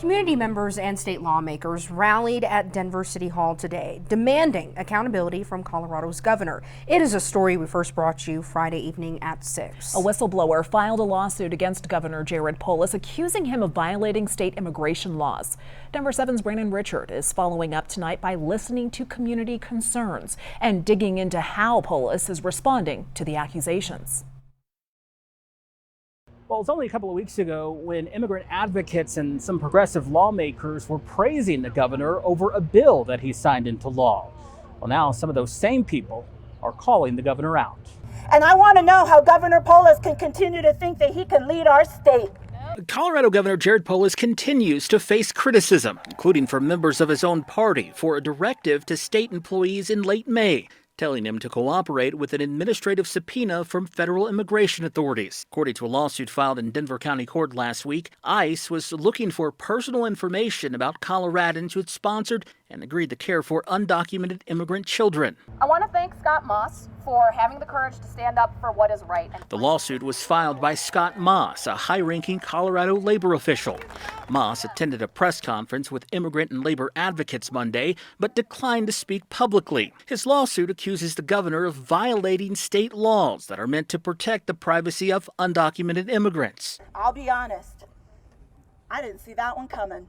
Community members and state lawmakers rallied at Denver City Hall today, demanding accountability from Colorado's governor. It is a story we first brought you Friday evening at 6. A whistleblower filed a lawsuit against Governor Jared Polis, accusing him of violating state immigration laws. Denver 7's Brandon Richard is following up tonight by listening to community concerns and digging into how Polis is responding to the accusations. Well, it's only a couple of weeks ago when immigrant advocates and some progressive lawmakers were praising the governor over a bill that he signed into law. Well, now some of those same people are calling the governor out. And I want to know how Governor Polis can continue to think that he can lead our state. Colorado Governor Jared Polis continues to face criticism, including from members of his own party, for a directive to state employees in late May, telling him to cooperate with an administrative subpoena from federal immigration authorities. According to a lawsuit filed in Denver County Court last week, ICE was looking for personal information about Coloradans who had sponsored and agreed to care for undocumented immigrant children. I want to thank Scott Moss for having the courage to stand up for what is right. The lawsuit was filed by Scott Moss, a high-ranking Colorado labor official. Moss attended a press conference with immigrant and labor advocates Monday, but declined to speak publicly. His lawsuit accuses the governor of violating state laws that are meant to protect the privacy of undocumented immigrants. I'll be honest, I didn't see that one coming.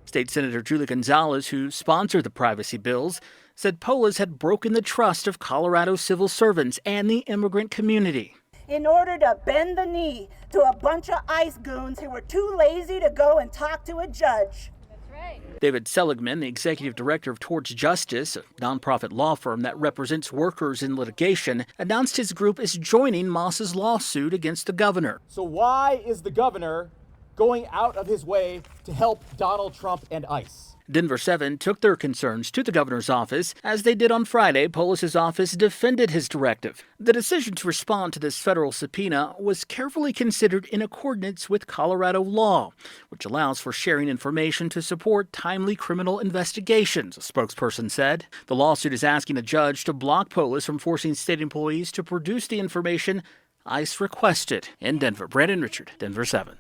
State Senator Julie Gonzalez, who sponsored the privacy bills, said Polis had broken the trust of Colorado civil servants and the immigrant community. In order to bend the knee to a bunch of ICE goons who were too lazy to go and talk to a judge. That's right. David Seligman, the executive director of Towards Justice, a nonprofit law firm that represents workers in litigation, announced his group is joining Moss's lawsuit against the governor. So why is the governor going out of his way to help Donald Trump and ICE? Denver 7 took their concerns to the governor's office. As they did on Friday, Polis's office defended his directive. The decision to respond to this federal subpoena was carefully considered in accordance with Colorado law, which allows for sharing information to support timely criminal investigations, a spokesperson said. The lawsuit is asking a judge to block Polis from forcing state employees to produce the information ICE requested. In Denver, Brandon Richard, Denver 7.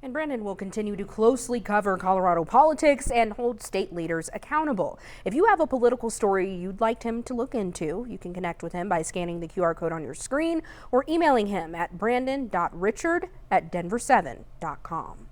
And Brandon will continue to closely cover Colorado politics and hold state leaders accountable. If you have a political story you'd like him to look into, you can connect with him by scanning the QR code on your screen or emailing him at brandon.richard@denver7.com.